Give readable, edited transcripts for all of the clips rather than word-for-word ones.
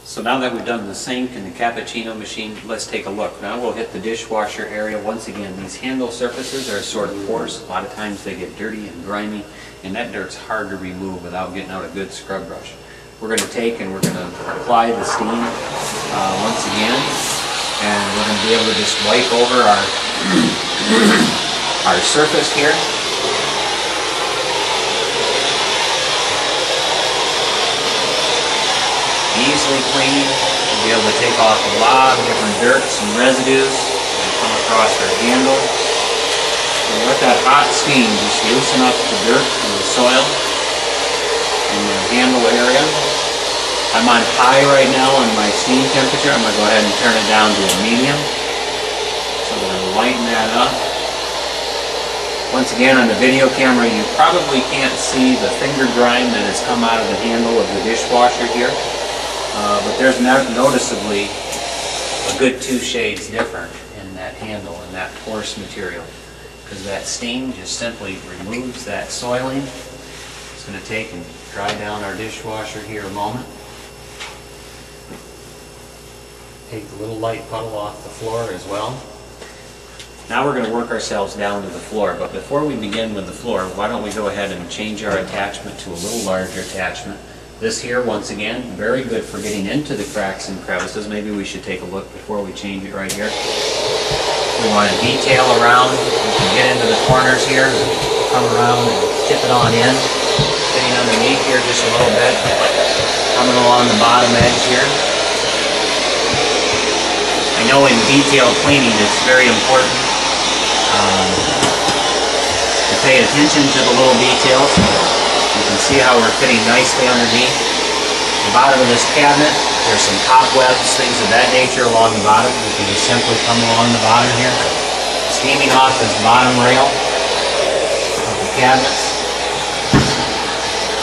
So now that we've done the sink and the cappuccino machine, let's take a look. Now we'll hit the dishwasher area. Once again, these handle surfaces are sort of porous. A lot of times they get dirty and grimy, and that dirt's hard to remove without getting out a good scrub brush. We're going to take and we're going to apply the steam once again, and we're going to be able to just wipe over our surface here. Easily clean. We'll be able to take off a lot of different dirts and residues that come across our handle. So let that hot steam just loosen up the dirt and the soil in the handle area. I'm on high right now on my steam temperature. I'm going to go ahead and turn it down to a medium so that I lighten that up. Once again, on the video camera, you probably can't see the finger grime that has come out of the handle of the dishwasher here. But there's noticeably a good 2 shades different in that handle and that porous material, because that steam just simply removes that soiling. It's going to take and dry down our dishwasher here a moment. Take the little light puddle off the floor as well. Now we're going to work ourselves down to the floor, but before we begin with the floor, why don't we go ahead and change our attachment to a little larger attachment. This here, once again, very good for getting into the cracks and crevices. Maybe we should take a look before we change it right here. We want to detail around. We can get into the corners here, come around and tip it on in. Sitting underneath here just a little bit, coming along the bottom edge here. I know in detail cleaning it's very important to pay attention to the little details. You can see how we're fitting nicely underneath. The bottom of this cabinet, there's some cobwebs, things of that nature along the bottom. We can just simply come along the bottom here, steaming off this bottom rail of the cabinets.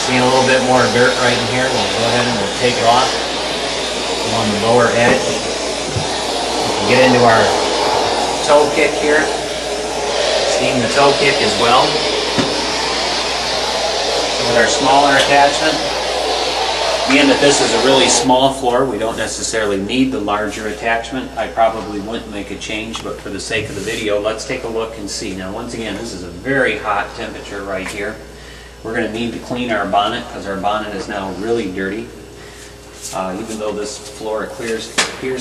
Seeing a little bit more dirt right in here, we'll go ahead and we'll take it off along the lower edge. We can get into our toe kick here, steam the toe kick as well. With our smaller attachment, being that this is a really small floor, we don't necessarily need the larger attachment. I probably wouldn't make a change, but for the sake of the video, let's take a look and see. Now once again, this is a very hot temperature right here. We're going to need to clean our bonnet because our bonnet is now really dirty. Even though this floor appears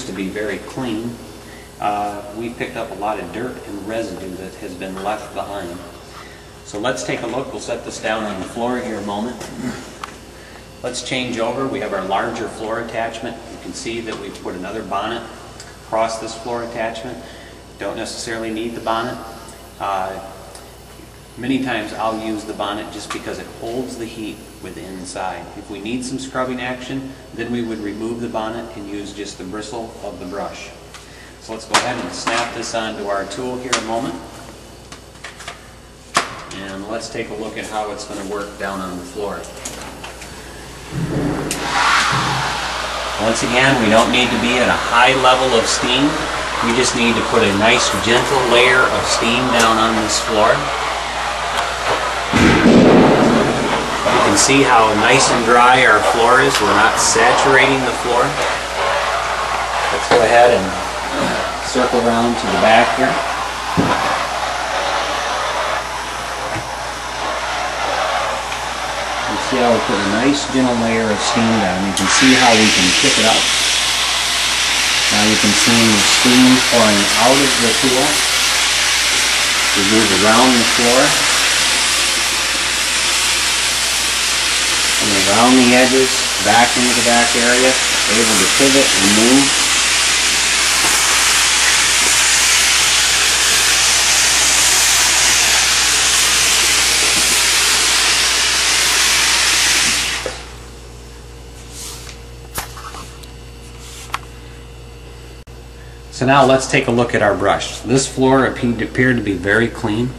to be very clean, we picked up a lot of dirt and residue that has been left behind. So let's take a look. We'll set this down on the floor here a moment. Let's change over. We have our larger floor attachment. You can see that we've put another bonnet across this floor attachment. Don't necessarily need the bonnet. Many times I'll use the bonnet just because it holds the heat with the inside. If we need some scrubbing action, then we would remove the bonnet and use just the bristle of the brush. So let's go ahead and snap this onto our tool here a moment. And let's take a look at how it's going to work down on the floor. Once again, we don't need to be at a high level of steam. We just need to put a nice gentle layer of steam down on this floor. You can see how nice and dry our floor is. We're not saturating the floor. Let's go ahead and circle around to the back here. See how we put a nice gentle layer of steam down. You can see how we can kick it up. Now you can see the steam pouring out of the tool. We move around the floor and around the edges, back into the back area, able to pivot and move. So now let's take a look at our brush. This floor appeared to be very clean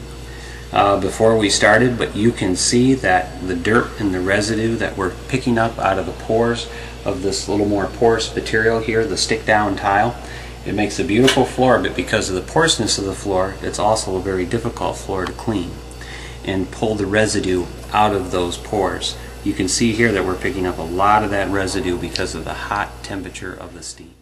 before we started, but you can see that the dirt and the residue that we're picking up out of the pores of this little more porous material here, the stick down tile, it makes a beautiful floor, but because of the porousness of the floor, it's also a very difficult floor to clean and pull the residue out of those pores. You can see here that we're picking up a lot of that residue because of the hot temperature of the steam.